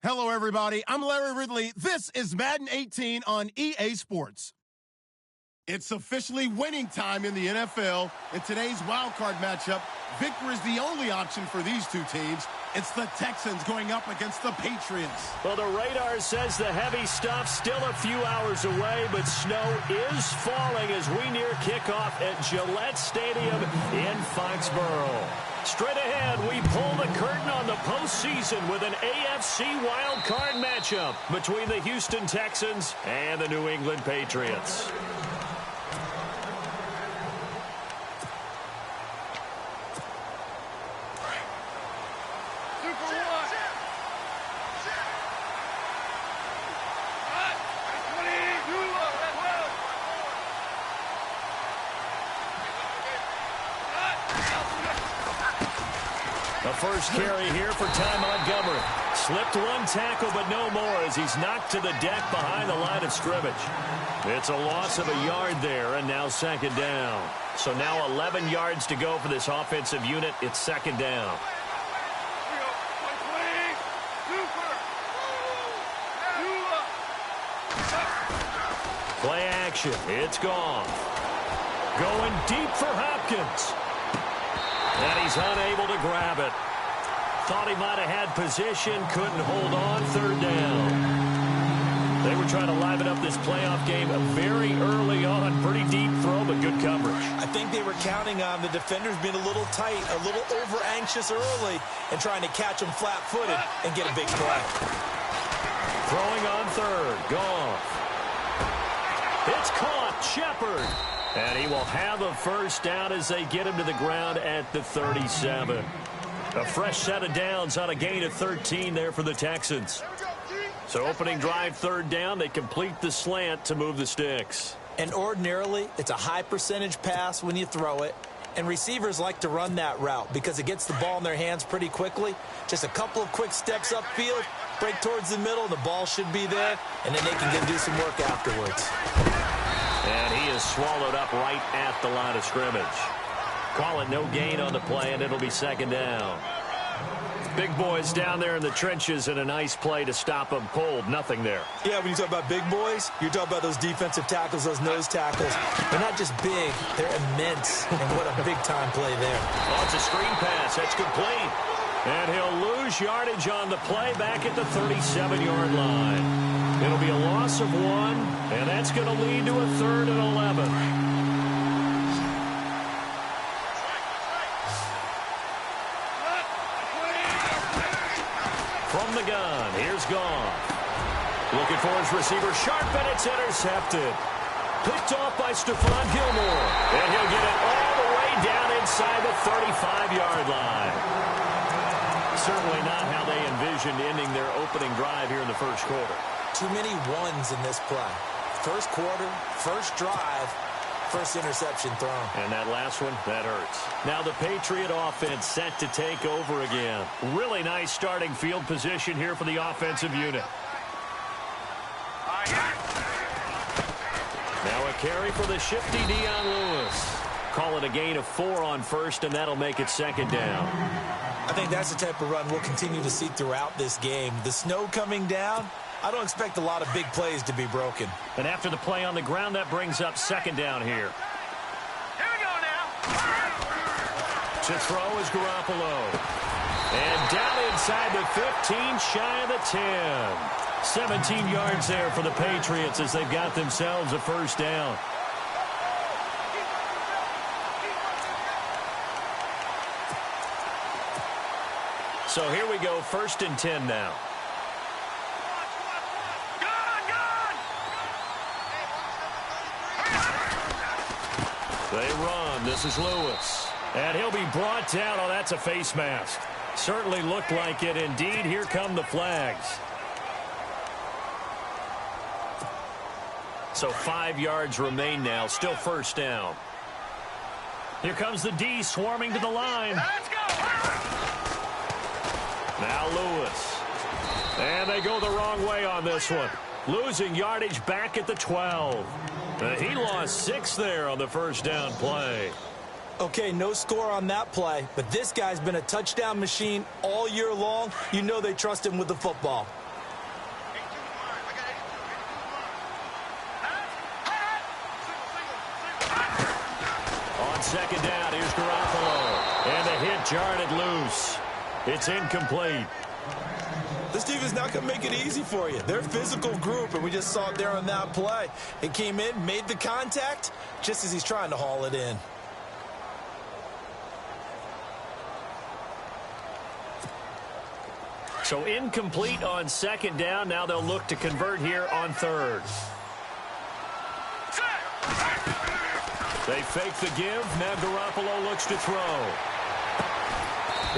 Hello, everybody. I'm Larry Ridley. This is Madden 18 on EA Sports. It's officially winning time in the NFL. In today's wild card matchup, victory is the only option for these two teams. It's the Texans going up against the Patriots. Well, the radar says the heavy stuff's still a few hours away, but snow is falling as we near kickoff at Gillette Stadium in Foxborough. Straight ahead, we pull the curtain on the postseason with an AFC wild card matchup between the Houston Texans and the New England Patriots. The first carry here for Ty Montgomery. Slipped one tackle, but no more as he's knocked to the deck behind the line of scrimmage. It's a loss of a yard there, and now second down. So now 11 yards to go for this offensive unit. It's second down. Play action. It's gone. Going deep for Hopkins. And he's unable to grab it. Thought he might have had position, couldn't hold on, third down. They were trying to liven up this playoff game very early on. Pretty deep throw, but good coverage. I think they were counting on the defenders being a little tight, a little over-anxious early, and trying to catch them flat-footed and get a big play. Throwing on third, Goff. It's caught, Shepard. And he will have a first down as they get him to the ground at the 37. A fresh set of downs on a gain of 13 there for the Texans. So opening drive, third down, they complete the slant to move the sticks. And ordinarily, it's a high percentage pass when you throw it. And receivers like to run that route because it gets the ball in their hands pretty quickly. Just a couple of quick steps upfield, break towards the middle, the ball should be there, and then they can go do some work afterwards. And he is swallowed up right at the line of scrimmage. Call it no gain on the play, and it'll be second down. Big boys down there in the trenches, and a nice play to stop them cold. Nothing there. Yeah, when you talk about big boys, you're talking about those defensive tackles, those nose tackles. They're not just big, they're immense. And what a big-time play there. Oh, it's a screen pass. That's complete. And he'll lose yardage on the play back at the 37-yard line. It'll be a loss of one, and that's going to lead to a 3rd and 11. From the gun, here's Goff. Looking for his receiver, sharp, and it's intercepted. Picked off by Stephon Gilmore. And he'll get it all the way down inside the 35-yard line. Certainly not how they envisioned ending their opening drive here in the first quarter. Too many ones in this play. First quarter, first drive, first interception thrown. And that last one, that hurts. Now the Patriot offense set to take over again. Really nice starting field position here for the offensive unit. Now a carry for the shifty Dion Lewis. Call it a gain of 4 on first, and that'll make it second down. I think that's the type of run we'll continue to see throughout this game. The snow coming down, I don't expect a lot of big plays to be broken. And after the play on the ground, that brings up second down here. Here we go now. To throw is Garoppolo. And down inside the 15, shy of the 10. 17 yards there for the Patriots as they've got themselves a first down. So here we go, 1st and 10 now. They run. This is Lewis. And he'll be brought down. Oh, that's a face mask. Certainly looked like it. Indeed, here come the flags. So 5 yards remain now. Still first down. Here comes the D swarming to the line. Let's go. Now Lewis. And they go the wrong way on this one. Losing yardage back at the 12. He lost 6 there on the first down play. Okay, no score on that play, but this guy's been a touchdown machine all year long. You know they trust him with the football. second down. Here's Garoppolo. And the hit jarred it loose. It's incomplete. This defense not going to make it easy for you. They're a physical group, and we just saw it there on that play. It came in, made the contact, just as he's trying to haul it in. So incomplete on second down. Now they'll look to convert here on third. They fake the give. Now Garoppolo looks to throw.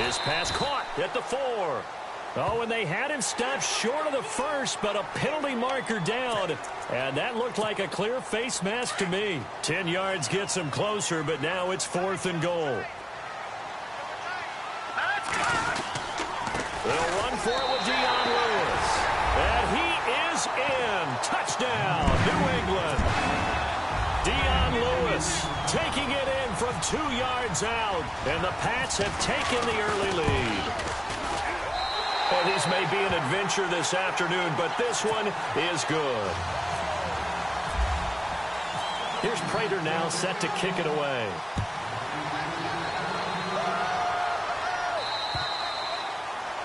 His pass caught at the 4. Oh, and they had him stopped short of the first, but a penalty marker down. And that looked like a clear face mask to me. 10 yards gets him closer, but now it's 4th and goal. They'll run for it with Dion Lewis. And he is in. Touchdown, New England. Dion Lewis taking it in from 2 yards out. And the Pats have taken the early lead. Well, this may be an adventure this afternoon, but this one is good. Here's Prater now set to kick it away.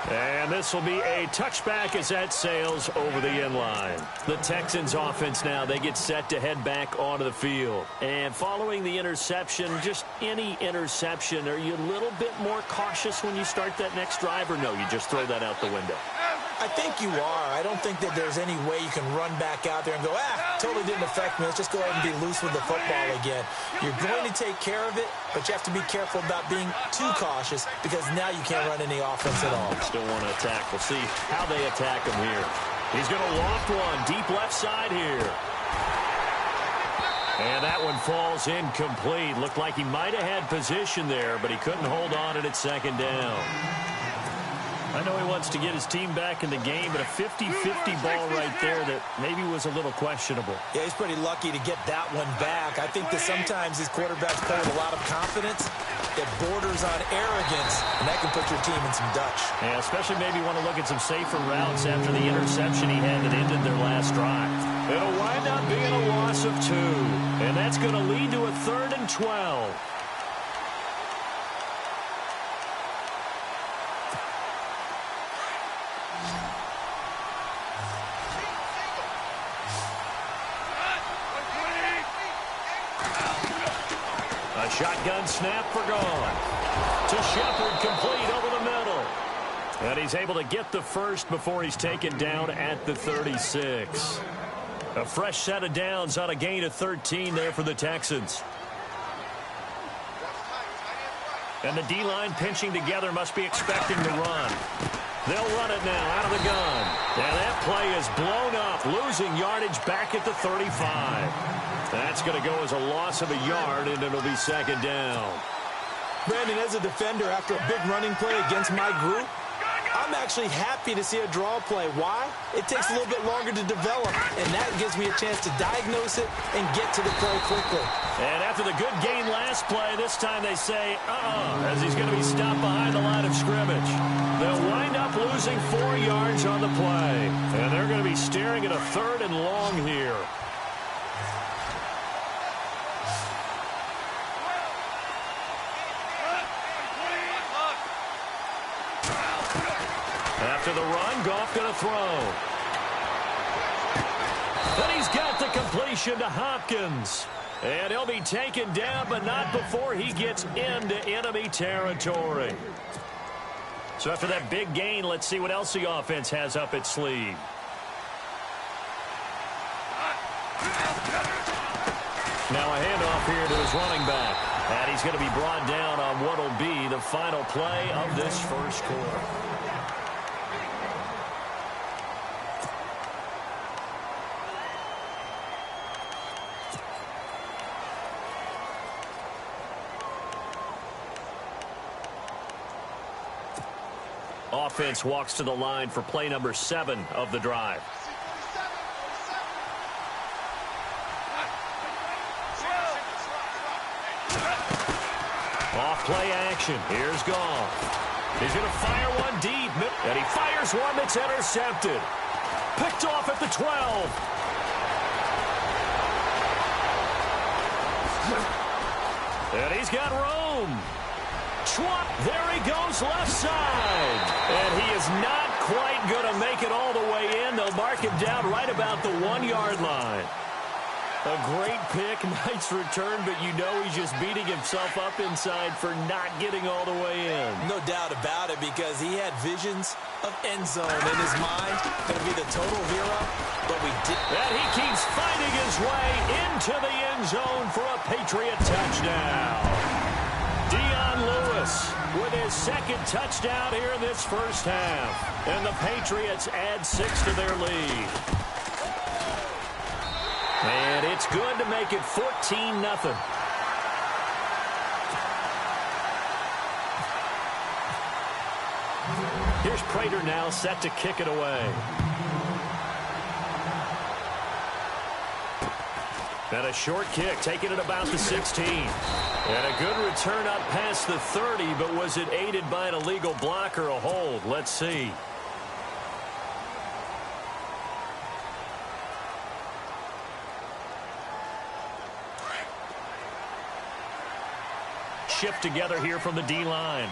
And this will be a touchback as that sails over the end line. The Texans offense now, they get set to head back onto the field. And following the interception, just any interception, are you a little bit more cautious when you start that next drive, or no, you just throw that out the window? I think you are. I don't think that there's any way you can run back out there and go, totally didn't affect me. Let's just go ahead and be loose with the football again. You're going to take care of it, but you have to be careful about being too cautious because now you can't run any offense at all. Still want to attack. We'll see how they attack him here. He's going to loft one deep left side here. And that one falls incomplete. Looked like he might have had position there, but he couldn't hold on at second down. I know he wants to get his team back in the game, but a 50-50 ball right there that maybe was a little questionable. Yeah, he's pretty lucky to get that one back. I think that sometimes these quarterbacks play with a lot of confidence that borders on arrogance, and that can put your team in some Dutch. Yeah, especially maybe want to look at some safer routes after the interception he had that ended their last drive. It'll wind up being a loss of 2, and that's going to lead to a 3rd and 12. Shotgun snap for gone. To Shepard, complete over the middle. And he's able to get the first before he's taken down at the 36. A fresh set of downs on a gain of 13 there for the Texans. And the D-line pinching together must be expecting to run. They'll run it now out of the gun. And that play is blown up, losing yardage back at the 35. That's going to go as a loss of a yard, and it'll be 2nd down. Brandon, as a defender, after a big running play against my group, I'm actually happy to see a draw play. Why? It takes a little bit longer to develop, and that gives me a chance to diagnose it and get to the play quickly. And after the good gain last play, this time they say, as he's going to be stopped behind the line of scrimmage. They'll wind up losing 4 yards on the play, and they're going to be staring at a 3rd and long here. After the run, Goff going to throw. Then he's got the completion to Hopkins. And he'll be taken down, but not before he gets into enemy territory. So after that big gain, let's see what else the offense has up its sleeve. Now a handoff here to his running back. And he's going to be brought down on what will be the final play of this first quarter. Offense walks to the line for play number 7 of the drive. Off play action. Here's Goff. He's going to fire one deep. And he fires one that's intercepted. Picked off at the 12. And he's got room. There he goes left side. And he is not quite going to make it all the way in. They'll mark him down right about the 1-yard line. A great pick, nice return, but you know he's just beating himself up inside for not getting all the way in. No doubt about it, because he had visions of end zone in his mind. Going to be the total hero, but we did. And he keeps fighting his way into the end zone for a Patriot touchdown. Dion Lewis with his second touchdown here in this first half. And the Patriots add 6 to their lead. And it's good to make it 14-0. Here's Prater now set to kick it away. And a short kick, taking it about the 16. And a good return up past the 30, but was it aided by an illegal block or a hold? Let's see. Shift together here from the D-line.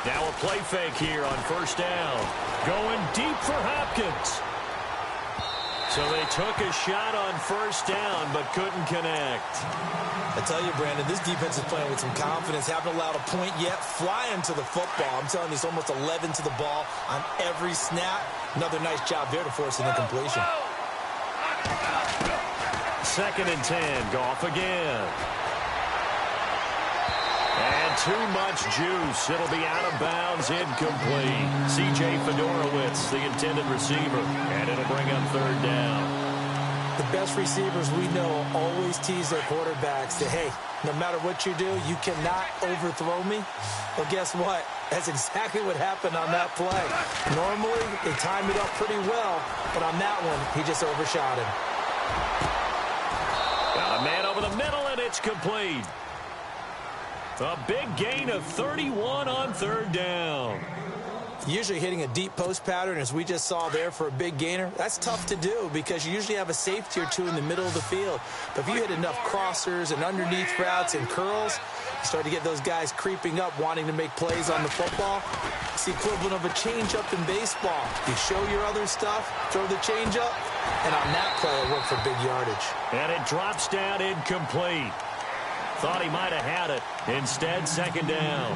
Now a play fake here on first down. Going deep for Hopkins. So they took a shot on first down, but couldn't connect. I tell you, Brandon, this defense is playing with some confidence. Haven't allowed a point yet. Flying to the football. I'm telling you, it's almost 11 to the ball on every snap. Another nice job there to force an incompletion. 2nd and 10. Goff again. And too much juice. It'll be out of bounds, incomplete. C.J. Fedorowicz, the intended receiver. And it'll bring up 3rd down. The best receivers we know always tease their quarterbacks that, hey, no matter what you do, you cannot overthrow me. Well, guess what? That's exactly what happened on that play. Normally, they time it up pretty well, but on that one, he just overshot him. Got a man over the middle, and it's complete. A big gain of 31 on 3rd down. Usually hitting a deep post pattern, as we just saw there for a big gainer, that's tough to do because you usually have a safety or two in the middle of the field. But if you hit enough crossers and underneath routes and curls, you start to get those guys creeping up, wanting to make plays on the football. It's the equivalent of a changeup in baseball. You show your other stuff, throw the changeup, and on that play, it worked for big yardage. And it drops down incomplete. Thought he might have had it. Instead, 2nd down.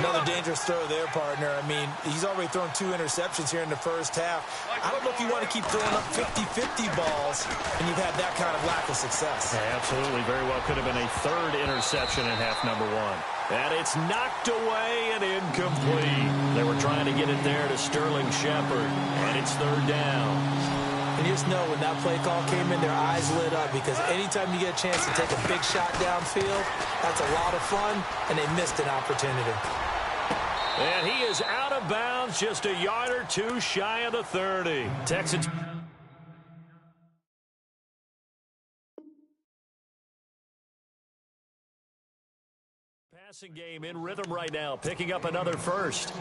Another dangerous throw there, partner. I mean, he's already thrown 2 interceptions here in the first half. I don't know if you want to keep throwing up 50-50 balls, and you've had that kind of lack of success. Yeah, absolutely. Very well could have been a 3rd interception in half number 1. And it's knocked away and incomplete. They were trying to get it there to Sterling Shepard, and it's 3rd down. And you just know when that play call came in, their eyes lit up because anytime you get a chance to take a big shot downfield, that's a lot of fun, and they missed an opportunity. And he is out of bounds, just a yard or 2 shy of the 30. Texans. Passing game in rhythm right now, picking up another first.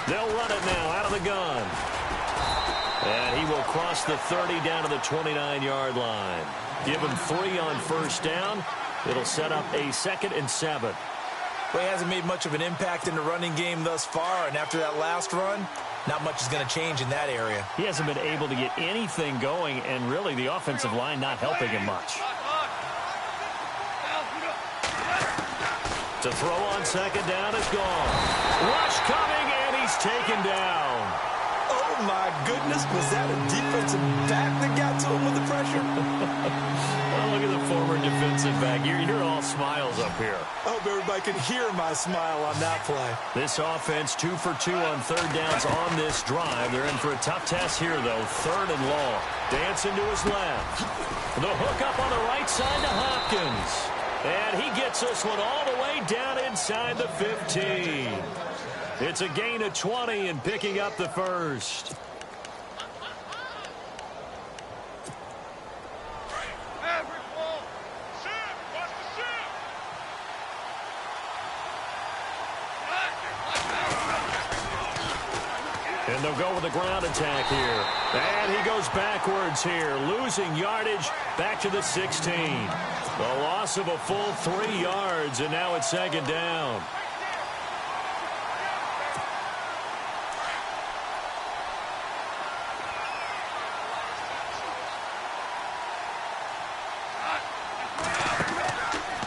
They'll run it now out of the gun. And he will cross the 30 down to the 29-yard line. Give him 3 on first down. It'll set up a 2nd and 7. Well, he hasn't made much of an impact in the running game thus far, and after that last run, not much is going to change in that area. He hasn't been able to get anything going, and really the offensive line not helping him much. To throw on 2nd down is gone. Rush coming, and he's taken down. Oh, my goodness. Was that a defensive back that got to him with the pressure? Oh, look at the former defensive back. You're all smiles up here. I hope everybody can hear my smile on that play. This offense 2 for 2 on 3rd downs on this drive. They're in for a tough test here, though. 3rd and long. Dancing to his left. The hook up on the right side to Hopkins. And he gets this one all the way down inside the 15. It's a gain of 20 and picking up the first. And they'll go with the ground attack here. And he goes backwards here, losing yardage back to the 16. The loss of a full 3 yards, and now it's second down.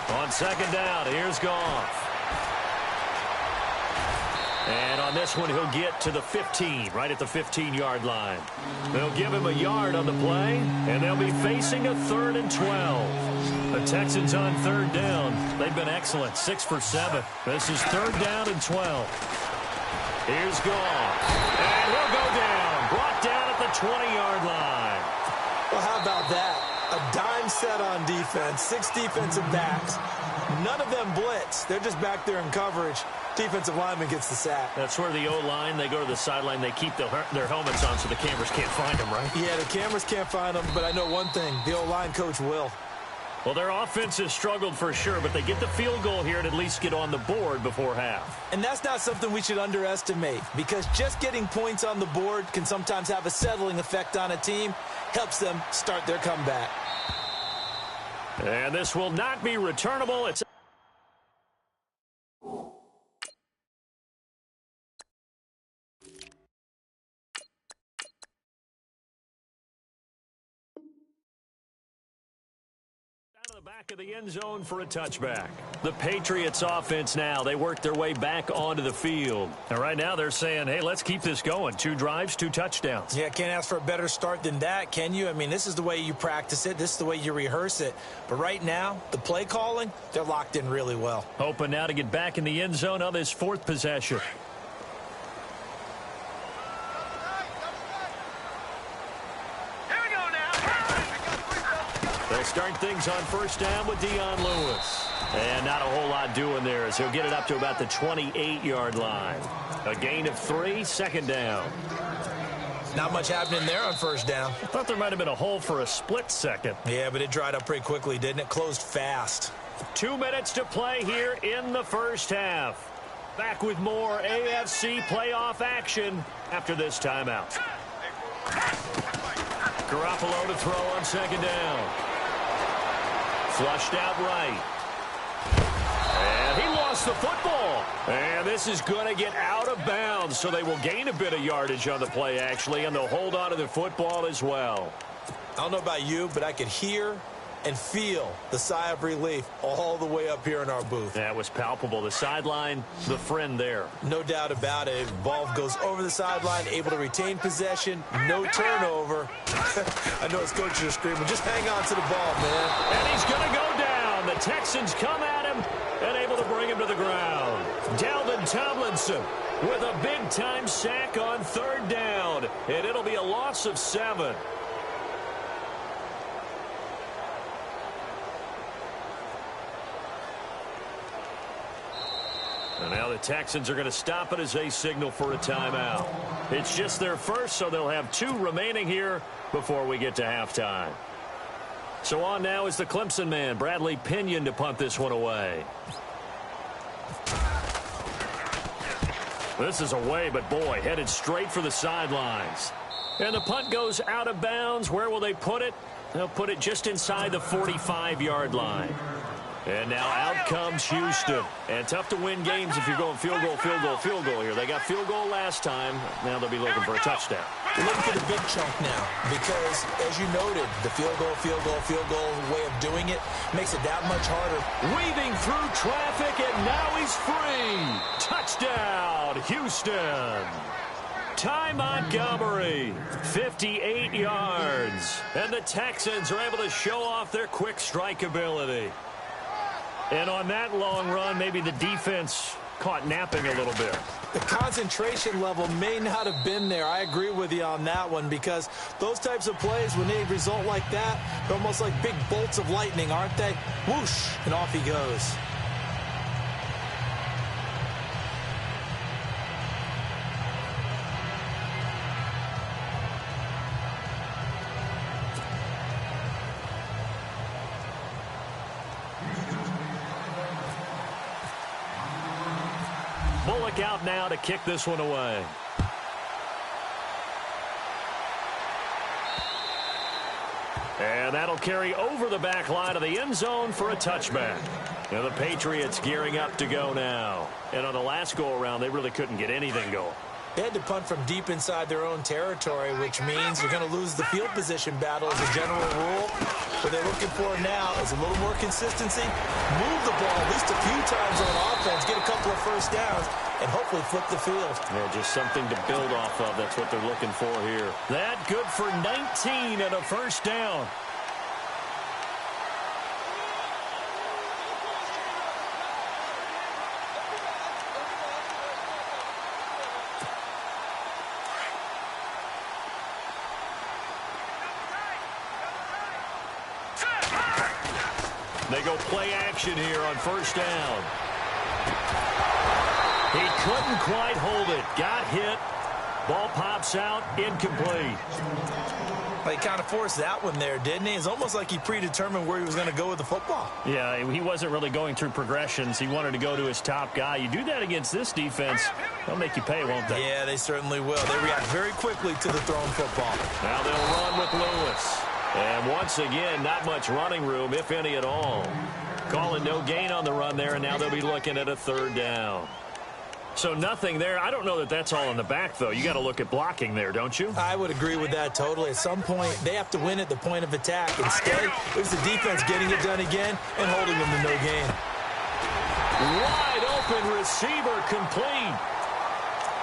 On second down, here's Goff. And on this one, he'll get to the 15, right at the 15-yard line. They'll give him a yard on the play, and they'll be facing a 3rd and 12. The Texans on 3rd down. They've been excellent, 6 for 7. This is 3rd down and 12. Here's Goff. And he'll go down, brought down at the 20-yard line. Well, how about that? A dime set on defense, 6 defensive backs. None of them blitz. They're just back there in coverage. Defensive lineman gets the sack. That's where the O-line, they go to the sideline, they keep their helmets on so the cameras can't find them, right? Yeah, the cameras can't find them, but I know one thing. The O-line coach will. Well, their offense has struggled for sure, but they get the field goal here and at least get on the board before half. And that's not something we should underestimate, because just getting points on the board can sometimes have a settling effect on a team, helps them start their comeback. And this will not be returnable. It's the back of the end zone for a touchback. The Patriots offense now, they work their way back onto the field. And right now they're saying, hey, let's keep this going. 2 drives, 2 touchdowns. Yeah, can't ask for a better start than that, can you? I mean, this is the way you practice it. This is the way you rehearse it. But right now, the play calling, they're locked in really well. Hoping now to get back in the end zone on this 4th possession. They'll start things on 1st down with Dion Lewis. And not a whole lot doing there as he'll get it up to about the 28-yard line. A gain of 3, 2nd down. Not much happening there on 1st down. I thought there might have been a hole for a split second. Yeah, but it dried up pretty quickly, didn't it? Closed fast. 2 minutes to play here in the 1st half. Back with more AFC playoff action after this timeout. Garoppolo to throw on 2nd down. Flushed out right. And he lost the football. And this is going to get out of bounds, so they will gain a bit of yardage on the play, actually, and they'll hold on to the football as well. I don't know about you, but I could hear and feel the sigh of relief all the way up here in our booth. That was palpable. The sideline, the friend there. No doubt about it. Ball goes over the sideline, able to retain possession, no turnover. I know his coaches are screaming, just hang on to the ball, man. And he's going to go down. The Texans come at him and able to bring him to the ground. Dalvin Tomlinson with a big-time sack on 3rd down, and it'll be a loss of 7. And now the Texans are going to stop it as they signal for a timeout. It's just their first, so they'll have 2 remaining here before we get to halftime. So on now is the Clemson man, Bradley Pinion, to punt this one away. This is away, but boy, headed straight for the sidelines. And the punt goes out of bounds. Where will they put it? They'll put it just inside the 45-yard line. And now out comes Houston. And tough to win games if you're going field goal, field goal, field goal here. They got field goal last time. Now they'll be looking for a touchdown. We're looking for the big chunk now because, as you noted, the field goal way of doing it makes it that much harder. Weaving through traffic, and now he's free. Touchdown, Houston. Ty Montgomery, 58 yards. And the Texans are able to show off their quick strike ability. And on that long run, maybe the defense caught napping a little bit. The concentration level may not have been there. I agree with you on that one because those types of plays, when they result like that, they're almost like big bolts of lightning, aren't they? Whoosh, and off he goes. Bullock out now to kick this one away. And that'll carry over the back line of the end zone for a touchback. Now the Patriots gearing up to go now. And on the last go-around, they really couldn't get anything going. They had to punt from deep inside their own territory, which means you're going to lose the field position battle as a general rule. What they're looking for now is a little more consistency, move the ball at least a few times on offense, get a couple of first downs, and hopefully flip the field. Yeah, just something to build off of. That's what they're looking for here. That good for 19 and a first down. They go play action here on first down. He couldn't quite hold it. Got hit. Ball pops out. Incomplete. Well, he kind of forced that one there, didn't he? It's almost like he predetermined where he was going to go with the football. Yeah, he wasn't really going through progressions. He wanted to go to his top guy. You do that against this defense, they'll make you pay, won't they? Yeah, they certainly will. They react very quickly to the thrown football. Now they'll run with Lewis. And once again, not much running room, if any at all. Calling no gain on the run there, and now they'll be looking at a third down. So nothing there. I don't know that that's all in the back, though. You got to look at blocking there, don't you? I would agree with that totally. At some point, they have to win at the point of attack. Instead, it was the defense getting it done again and holding them to no gain. Wide open receiver complete.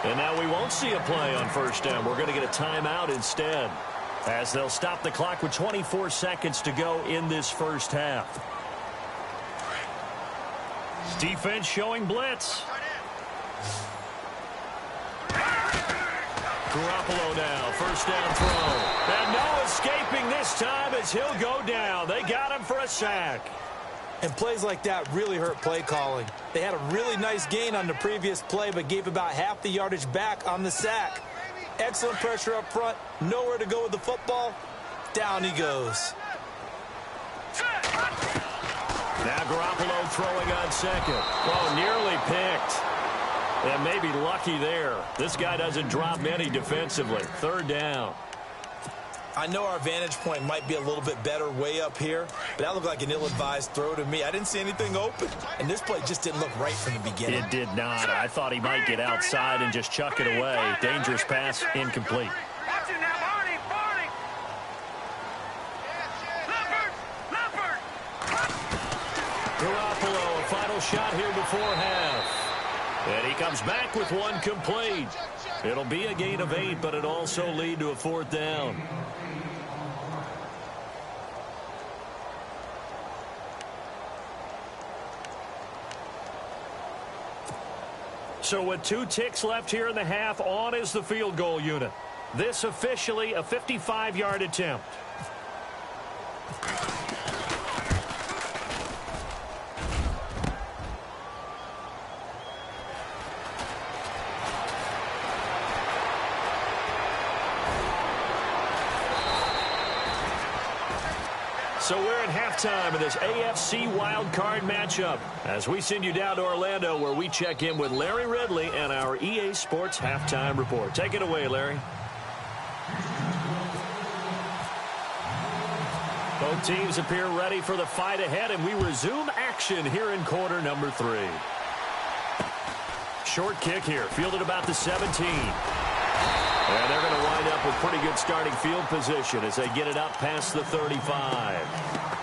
And now we won't see a play on first down. We're going to get a timeout instead, as they'll stop the clock with 24 seconds to go in this first half. Defense showing blitz. Garoppolo now, first down throw. And no escaping this time as he'll go down. They got him for a sack. And plays like that really hurt play calling. They had a really nice gain on the previous play, but gave about half the yardage back on the sack. Excellent pressure up front. Nowhere to go with the football. Down he goes. Now Garoppolo throwing on second. Oh, nearly picked. And maybe lucky there. This guy doesn't drop many defensively. Third down. I know our vantage point might be a little bit better way up here, but that looked like an ill-advised throw to me. I didn't see anything open, and this play just didn't look right from the beginning. It did not. I thought he might get outside and just chuck it away. Dangerous pass, incomplete. Garoppolo, a final shot here before half. And he comes back with one complete. It'll be a gain of 8, but it'll also lead to a fourth down. So with 2 ticks left here in the half, on is the field goal unit. This officially a 55-yard attempt. So we're at halftime of this AFC wildcard matchup as we send you down to Orlando, where we check in with Larry Ridley and our EA Sports Halftime Report. Take it away, Larry. Both teams appear ready for the fight ahead, and we resume action here in quarter number 3. Short kick here, fielded about the 17. And they're going to wind up with pretty good starting field position as they get it up past the 35.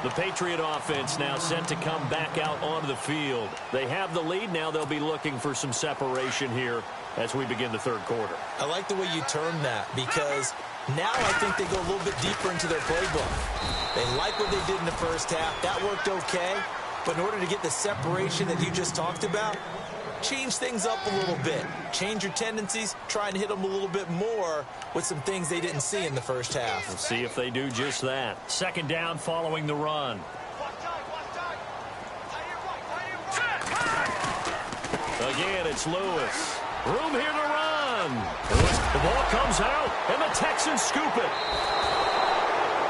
The Patriot offense now set to come back out onto the field. They have the lead. Now they'll be looking for some separation here as we begin the third quarter. I like the way you termed that, because now I think they go a little bit deeper into their playbook. They like what they did in the first half. That worked okay. But in order to get the separation that you just talked about, change things up a little bit. Change your tendencies, try and hit them a little bit more with some things they didn't see in the first half. We'll see if they do just that. Second down following the run. Again, it's Lewis. Room here to run. The ball comes out, and the Texans scoop it.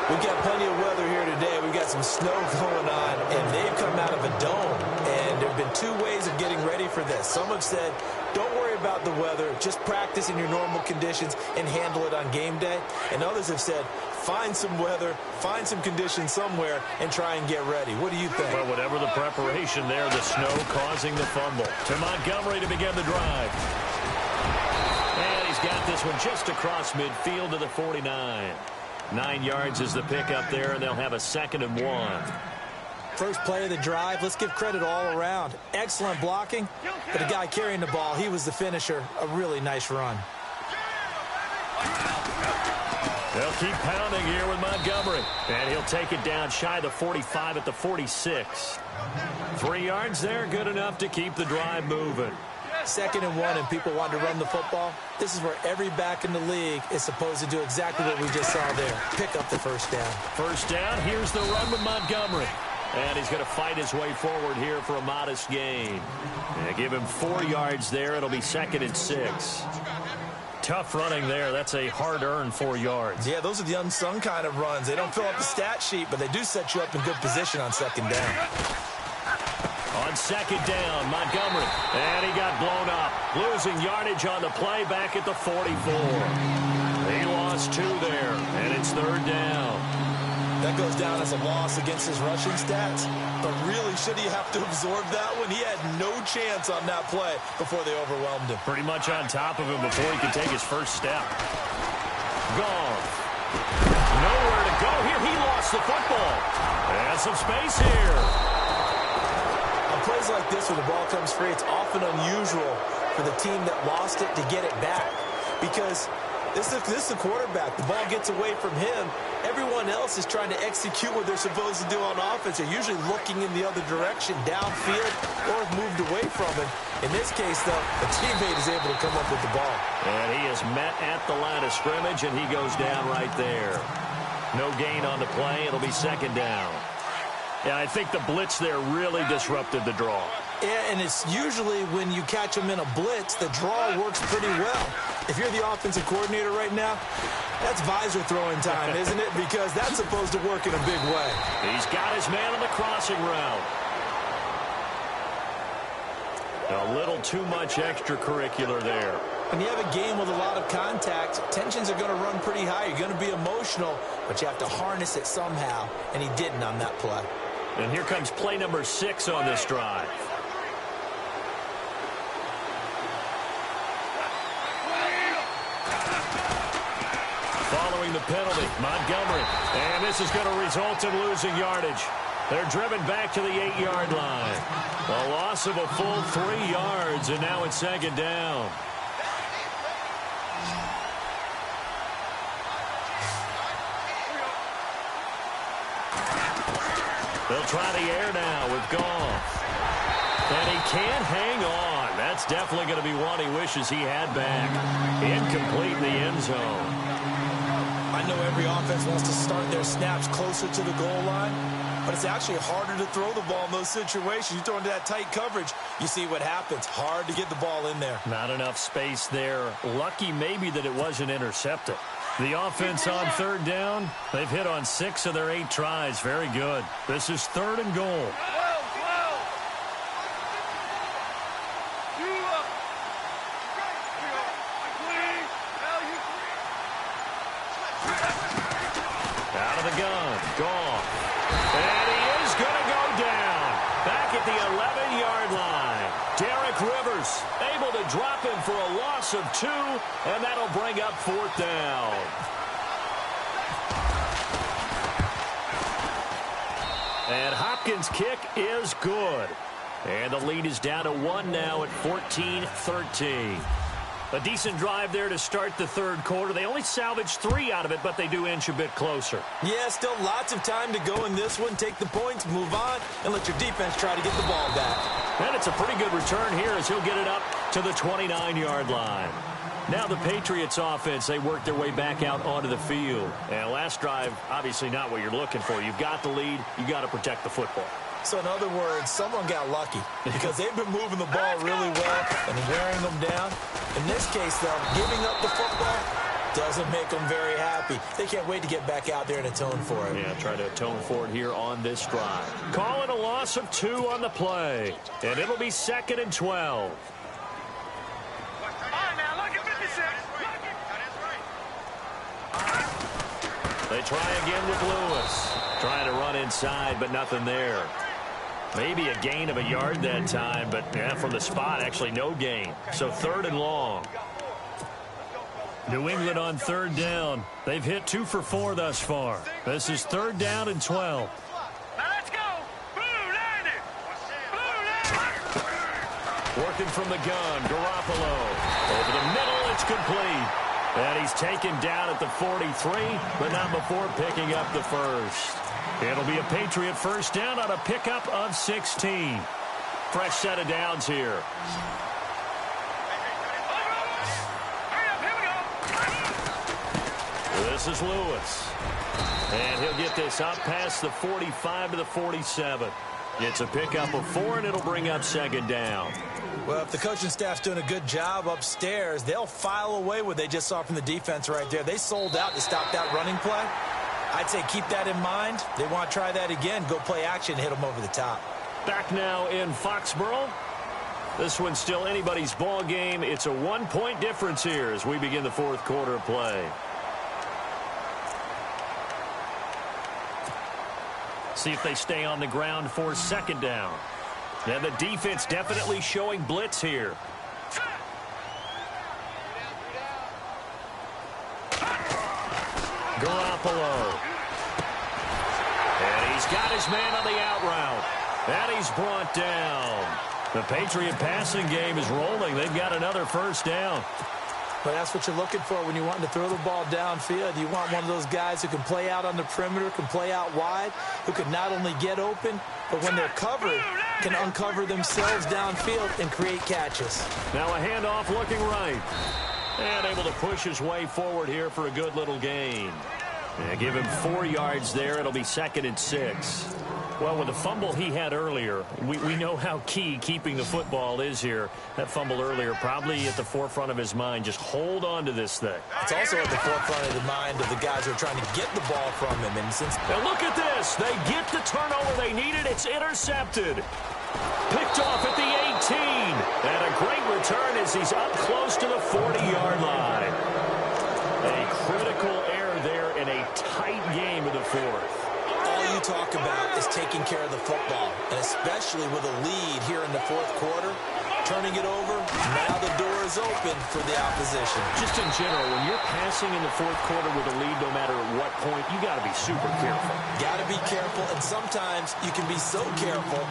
We've got plenty of weather here today. We've got some snow going on, and they've come out of a dome. And there have been 2 ways of getting ready for this. Some have said, don't worry about the weather, just practice in your normal conditions and handle it on game day. And others have said, find some weather, find some conditions somewhere, and try and get ready. What do you think? Well, whatever the preparation there, the snow causing the fumble. To Montgomery to begin the drive. And he's got this one just across midfield to the 49. 9 yards is the pickup there, and they'll have a 2nd and 1. First play of the drive, let's give credit all around. Excellent blocking, but the guy carrying the ball, he was the finisher. A really nice run. They'll keep pounding here with Montgomery. And he'll take it down shy of the 45 at the 46. 3 yards there, good enough to keep the drive moving. 2nd and 1, and people want to run the football. This is where every back in the league is supposed to do exactly what we just saw there. Pick up the first down. First down, here's the run with Montgomery. And he's going to fight his way forward here for a modest gain. And give him 4 yards there. It'll be 2nd and 6. Tough running there. That's a hard-earned 4 yards. Yeah, those are the unsung kind of runs. They don't fill up the stat sheet, but they do set you up in good position on 2nd down. On 2nd down, Montgomery. And he got blown up. Losing yardage on the play back at the 44. He lost 2 there, and it's 3rd down. That goes down as a loss against his rushing stats. But really, should he have to absorb that one? He had no chance on that play before they overwhelmed him. Pretty much on top of him before he could take his first step. Gone. Nowhere to go here. He lost the football. And some space here. On plays like this where the ball comes free, it's often unusual for the team that lost it to get it back. Because this is the quarterback. The ball gets away from him. Everyone else is trying to execute what they're supposed to do on offense. They're usually looking in the other direction, downfield, or have moved away from him. In this case, though, a teammate is able to come up with the ball. And he is met at the line of scrimmage, and he goes down right there. No gain on the play. It'll be 2nd down. Yeah, I think the blitz there really disrupted the draw. Yeah, and it's usually when you catch them in a blitz, the draw works pretty well. If you're the offensive coordinator right now, that's visor throwing time, isn't it? Because that's supposed to work in a big way. He's got his man on the crossing route. A little too much extracurricular there. When you have a game with a lot of contact, tensions are going to run pretty high. You're going to be emotional, but you have to harness it somehow, and he didn't on that play. And here comes play number 6 on this drive. Following the penalty, Montgomery. And this is going to result in losing yardage. They're driven back to the 8-yard line. A loss of a full 3 yards, and now it's 2nd down. They'll try the air now with Goff. And he can't hang on. That's definitely going to be one he wishes he had back. Incomplete in the end zone. I know every offense wants to start their snaps closer to the goal line, but it's actually harder to throw the ball in those situations. You throw into that tight coverage, you see what happens. Hard to get the ball in there. Not enough space there. Lucky maybe that it wasn't intercepted. The offense on 3rd down, they've hit on 6 of their 8 tries. Very good. This is 3rd and goal. Out of the gun, Goff. And he is going to go down. Back at the 11-yard line. Derek Rivers able to drop him for a loss of 2, and that'll bring up 4th down. And Hopkins' kick is good. And the lead is down to 1 now at 14-13. A decent drive there to start the 3rd quarter. They only salvaged 3 out of it, but they do inch a bit closer. Yeah, still lots of time to go in this one. Take the points, move on, and let your defense try to get the ball back. And it's a pretty good return here as he'll get it up to the 29-yard line. Now the Patriots offense, they work their way back out onto the field. And last drive, obviously not what you're looking for. You've got the lead. You've got to protect the football. So in other words, someone got lucky because they've been moving the ball really well and wearing them down. In this case, though, giving up the football doesn't make them very happy. They can't wait to get back out there and atone for it. Yeah, try to atone for it here on this drive. Calling a loss of 2 on the play. And it'll be 2nd and 12. They try again with Lewis. Trying to run inside, but nothing there. Maybe a gain of a yard that time, but yeah, from the spot, actually no gain. So 3rd and long. New England on 3rd down. They've hit 2 for 4 thus far. This is 3rd down and 12. Now let's go. Blue line it. Blue line. Working from the gun, Garoppolo. Over the middle, it's complete. And he's taken down at the 43, but not before picking up the first. It'll be a Patriot first down on a pickup of 16. Fresh set of downs here. This is Lewis. And he'll get this up past the 45 to the 47. It's a pickup of 4, and it'll bring up 2nd down. Well, if the coaching staff's doing a good job upstairs, they'll file away what they just saw from the defense right there. They sold out to stop that running play. I'd say keep that in mind. They want to try that again. Go play action, hit them over the top. Back now in Foxborough. This one's still anybody's ball game. It's a 1-point difference here as we begin the 4th quarter of play. See if they stay on the ground for 2nd down. And the defense definitely showing blitz here. Garoppolo. And he's got his man on the out route. And he's brought down. The Patriot passing game is rolling. They've got another first down. But that's what you're looking for when you're wanting to throw the ball downfield. You want one of those guys who can play out on the perimeter, can play out wide, who can not only get open, but when they're covered, can uncover themselves downfield and create catches. Now a handoff looking right. And able to push his way forward here for a good little gain. And give him 4 yards there. It'll be 2nd and 6. Well, with the fumble he had earlier, we know how key keeping the football is here. That fumble earlier probably at the forefront of his mind. Just hold on to this thing. It's also at the forefront of the mind of the guys who are trying to get the ball from him. And since now look at this. They get the turnover they needed. It's intercepted. Picked off at the 18. And a great return as he's up close to the 40-yard line. A critical error there in a tight game of the 4th. All you talk about is taking care of the football, and especially with a lead here in the 4th quarter, turning it over, now the door is open for the opposition. Just in general, when you're passing in the 4th quarter with a lead, no matter at what point, you got to be super careful. Got to be careful, and sometimes you can be so careful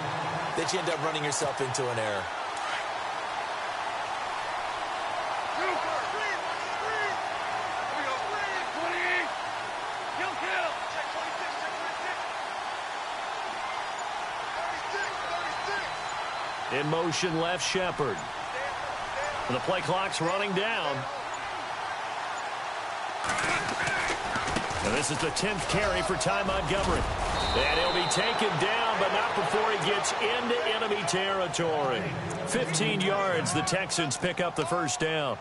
that you end up running yourself into an error. In motion, left Shepard. And the play clock's running down. And this is the 10th carry for Ty Montgomery. And he'll be taken down, but not before he gets into enemy territory. 15 yards, the Texans pick up the first down.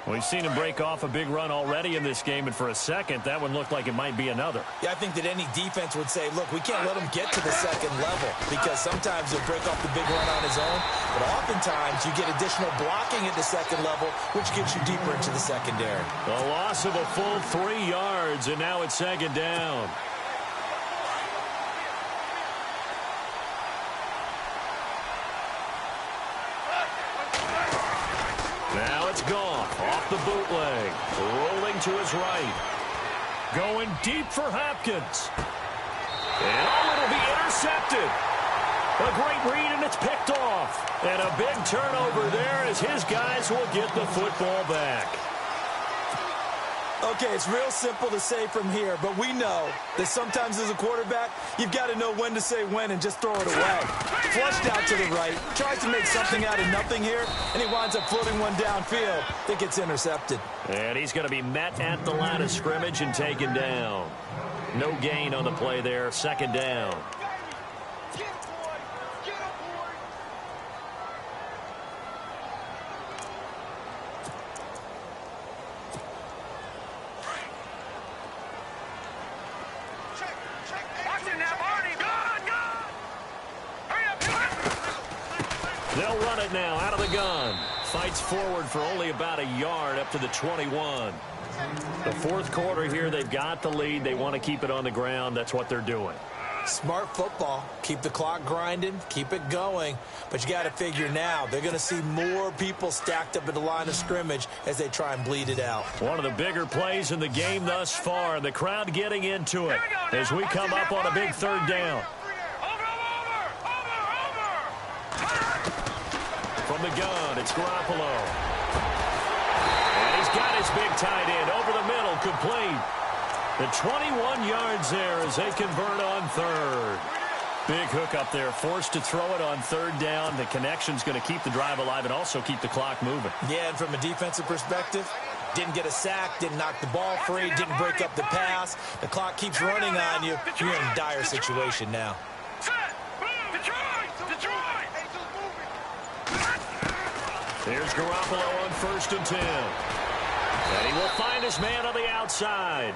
We've seen him break off a big run already in this game, and for a second, that one looked like it might be another. Yeah, I think that any defense would say, look, we can't let him get to the 2nd level because sometimes he'll break off the big run on his own, but oftentimes you get additional blocking at the 2nd level, which gets you deeper into the secondary. A loss of a full 3 yards, and now it's 2nd down. Now it's Goff off the bootleg, rolling to his right. Going deep for Hopkins. And it'll be intercepted. A great read, and it's picked off. And a big turnover there as his guys will get the football back. Okay, it's real simple to say from here, but we know that sometimes as a quarterback, you've got to know when to say when and just throw it away. Flushed out to the right, tries to make something out of nothing here, and he winds up floating one downfield that gets intercepted. And he's going to be met at the line of scrimmage and taken down. No gain on the play there, 2nd down. They'll run it now out of the gun. Fights forward for only about a yard up to the 21. The fourth quarter here, they've got the lead. They want to keep it on the ground. That's what they're doing. Smart football. Keep the clock grinding. Keep it going. But you got to figure now, they're going to see more people stacked up at the line of scrimmage as they try and bleed it out. One of the bigger plays in the game thus far. The crowd getting into it as we come up on a big third down. From the gun, it's Garoppolo. And he's got his big tight end over the middle, complete. The 21 yards there as they convert on third. Big hook up there, forced to throw it on third down. The connection's going to keep the drive alive and also keep the clock moving. Yeah, and from a defensive perspective, didn't get a sack, didn't knock the ball free, didn't break up the pass. The clock keeps running on you. You're in a dire situation now. Here's Garoppolo on 1st and 10. And he will find his man on the outside.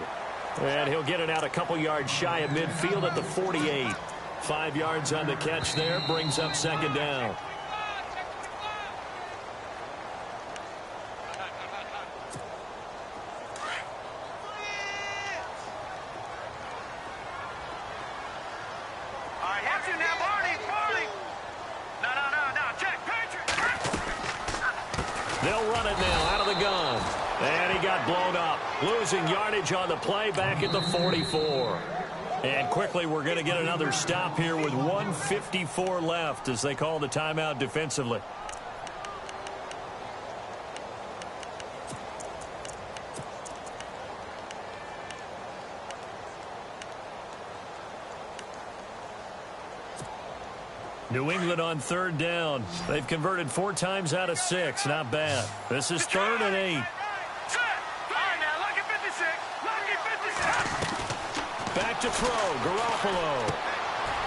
And he'll get it out a couple yards shy of midfield at the 48. 5 yards on the catch there, brings up 2nd down. They'll run it now out of the gun. And he got blown up. Losing yardage on the play back at the 44. And quickly we're going to get another stop here with 1:54 left as they call the timeout defensively. New England on 3rd down. They've converted 4 times out of 6. Not bad. This is 3rd and 8. Back to throw. Garoppolo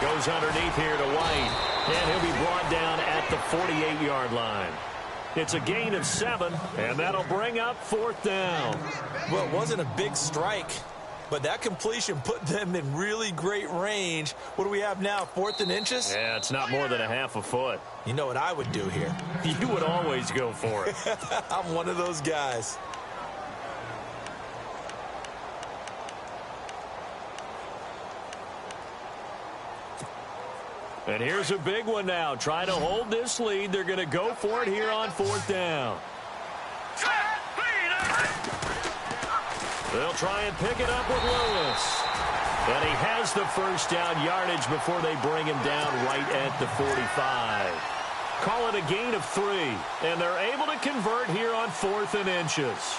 goes underneath here to White. And he'll be brought down at the 48-yard line. It's a gain of 7, and that'll bring up 4th down. Well, it wasn't a big strike, but that completion put them in really great range. What do we have now, 4th and inches? Yeah, it's not more than a half a foot. You know what I would do here? You would always go for it. I'm one of those guys. And here's a big one now. Trying to hold this lead. They're going to go for it here on 4th down. They'll try and pick it up with Lewis. And he has the first down yardage before they bring him down right at the 45. Call it a gain of 3. And they're able to convert here on 4th and inches.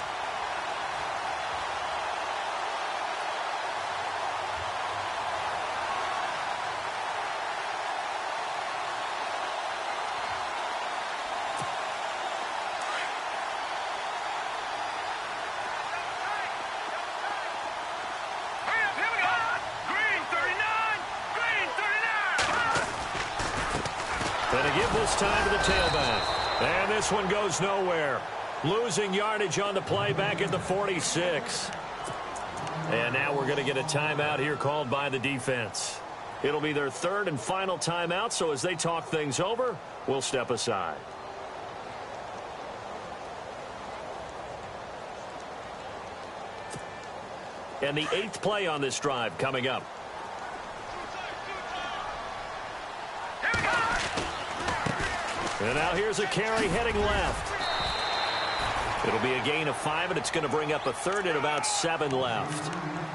Going to give this time to the tailback. And this one goes nowhere. Losing yardage on the play back at the 46. And now we're going to get a timeout here called by the defense. It'll be their 3rd and final timeout, so as they talk things over, we'll step aside. And the 8th play on this drive coming up. And now here's a carry heading left. It'll be a gain of 5, and it's going to bring up a 3rd and about 7 left.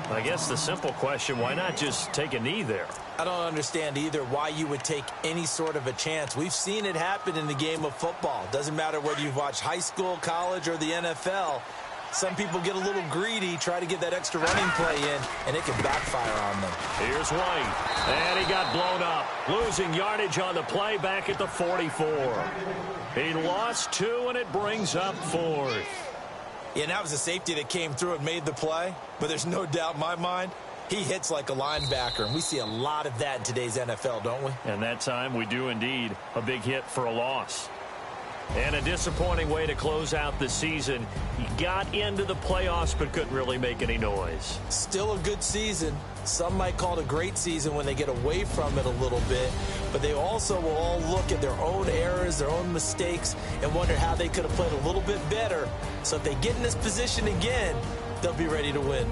I guess the simple question, why not just take a knee there? I don't understand either why you would take any sort of a chance. We've seen it happen in the game of football. Doesn't matter whether you've watched high school, college, or the NFL. Some people get a little greedy, try to get that extra running play in, and it can backfire on them. Here's White, and he got blown up. Losing yardage on the play back at the 44. He lost 2, and it brings up 4th. Yeah, and that was a safety that came through and made the play, but there's no doubt in my mind, he hits like a linebacker, and we see a lot of that in today's NFL, don't we? And that time we do indeed. A big hit for a loss. And a disappointing way to close out the season. He got into the playoffs but couldn't really make any noise. Still a good season. Some might call it a great season when they get away from it a little bit. But they also will all look at their own errors, their own mistakes, and wonder how they could have played a little bit better. So if they get in this position again, they'll be ready to win.